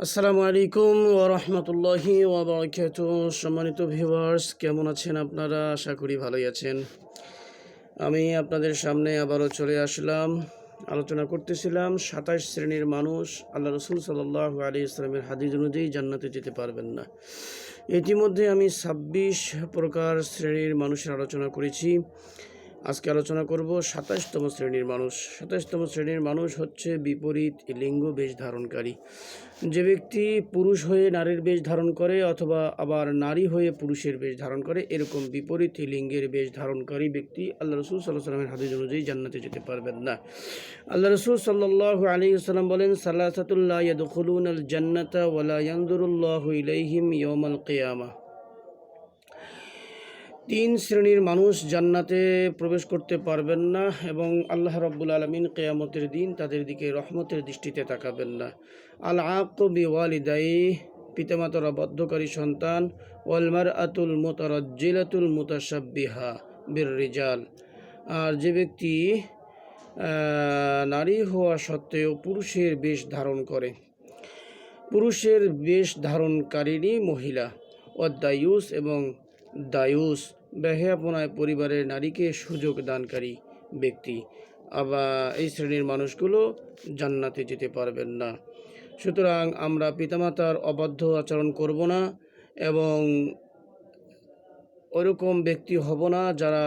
আসসালামু আলাইকুম ওয়া রাহমাতুল্লাহি ওয়া বারাকাতুহু। সম্মানিত ভিউয়ার্স, কেমন আছেন আপনারা? আশা করি ভালোই আছেন। আমি আপনাদের সামনে আবারও চলে আসলাম। আলোচনা করতেছিলাম ২৭ শ্রেণীর মানুষ আল্লাহ রসুল সাল্লাল্লাহু আলাইহি ওয়াসাল্লামের হাদিস অনুযায়ী জান্নাতে যেতে পারবেন না। ইতিমধ্যে আমি ২৬ প্রকার শ্রেণীর মানুষের আলোচনা করেছি। আজকে আলোচনা করব ২৭তম শ্রেণীর মানুষ। ২৭তম শ্রেণীর মানুষ হচ্ছে বিপরীত লিঙ্গ বেশ ধারণকারী। যে ব্যক্তি পুরুষ হয়ে নারীর বেশ ধারণ করে অথবা আবার নারী হয়ে পুরুষের বেশ ধারণ করে, এরকম বিপরীত লিঙ্গের বেশ ধারণকারী ব্যক্তি আল্লাহ রসুল সাল্লাল্লাহু আলাইহি ওয়াসাল্লামের হাদিস অনুযায়ী জান্নাতে যেতে পারবেন না। আল্লাহ রসুল সাল্লাল্লাহু আলাইহি ওয়াসাল্লাম বলেন, সালাসাতুল লা ইয়াদখুলুনাল জান্নাতা ওয়া লা ইয়ানজুরুল্লাহু ইলাইহিম ইয়াওমাল কিয়ামাহ। ৩ শ্রেণীর মানুষ জান্নাতে প্রবেশ করতে পারবেন না এবং আল্লাহ রাব্বুল আলামিন কিয়ামতের দিন তাদের দিকে রহমতের দৃষ্টিতে তাকাবেন না। আল আক্কু বিওয়ালিদাইহি, পিতামাতার অবাধ্যকারী সন্তান। ওয়াল মারআতুল মুতারাজ্জিলাতুল মুতাশাব্বিহা বিররিজাল, আর যে ব্যক্তি নারী হওয়া সত্ত্বেও পুরুষের বেশ ধারণ করে, পুরুষের বেশ ধারণকারিণী মহিলা। দায়ুস, এবং দায়ুস বেহায়াপনায় পরিবারের নারীকে সুযোগ দানকারী ব্যক্তি। আবার এই শ্রেণীর মানুষগুলো জান্নাতে যেতে পারবেন না। সুতরাং আমরা পিতামাতার অবাধ্য আচরণ করব না এবং ওরকম ব্যক্তি হব না যারা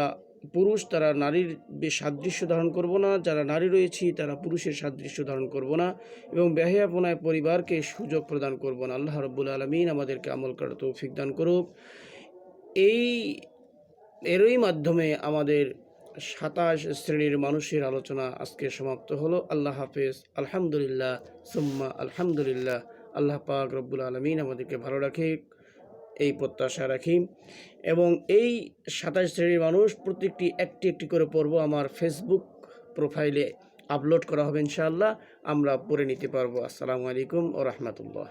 পুরুষ তারা নারীর বেশ সাদৃশ্য ধারণ করব না, যারা নারী রয়েছি তারা পুরুষের সাদৃশ্য ধারণ করব না এবং বেহায়াপনায় পরিবারকে সুযোগ প্রদান করব না। আল্লাহ রাব্বুল আলামিন আমাদেরকে আমল করার তৌফিক দান করুক। এরই মাধ্যমে আমাদের ২৭ শ্রেণীর মানুষের আলোচনা আজকে সমাপ্ত হলো। আল্লাহ হাফেজ। আলহামদুলিল্লাহ সুম্মা আলহামদুলিল্লাহ। আল্লাহ পাক রব্বুল আলামিন আমাদেরকে ভালো রাখে, এই প্রত্যাশা রাখি। এবং এই ২৭ শ্রেণীর মানুষ প্রত্যেকটি একটি করে পর্ব আমার ফেসবুক প্রোফাইলে আপলোড করা হবে ইনশাআল্লাহ, আমরা পড়ে নিতে পারবো। আসসালামু আলাইকুম ওয়া রাহমাতুল্লাহ।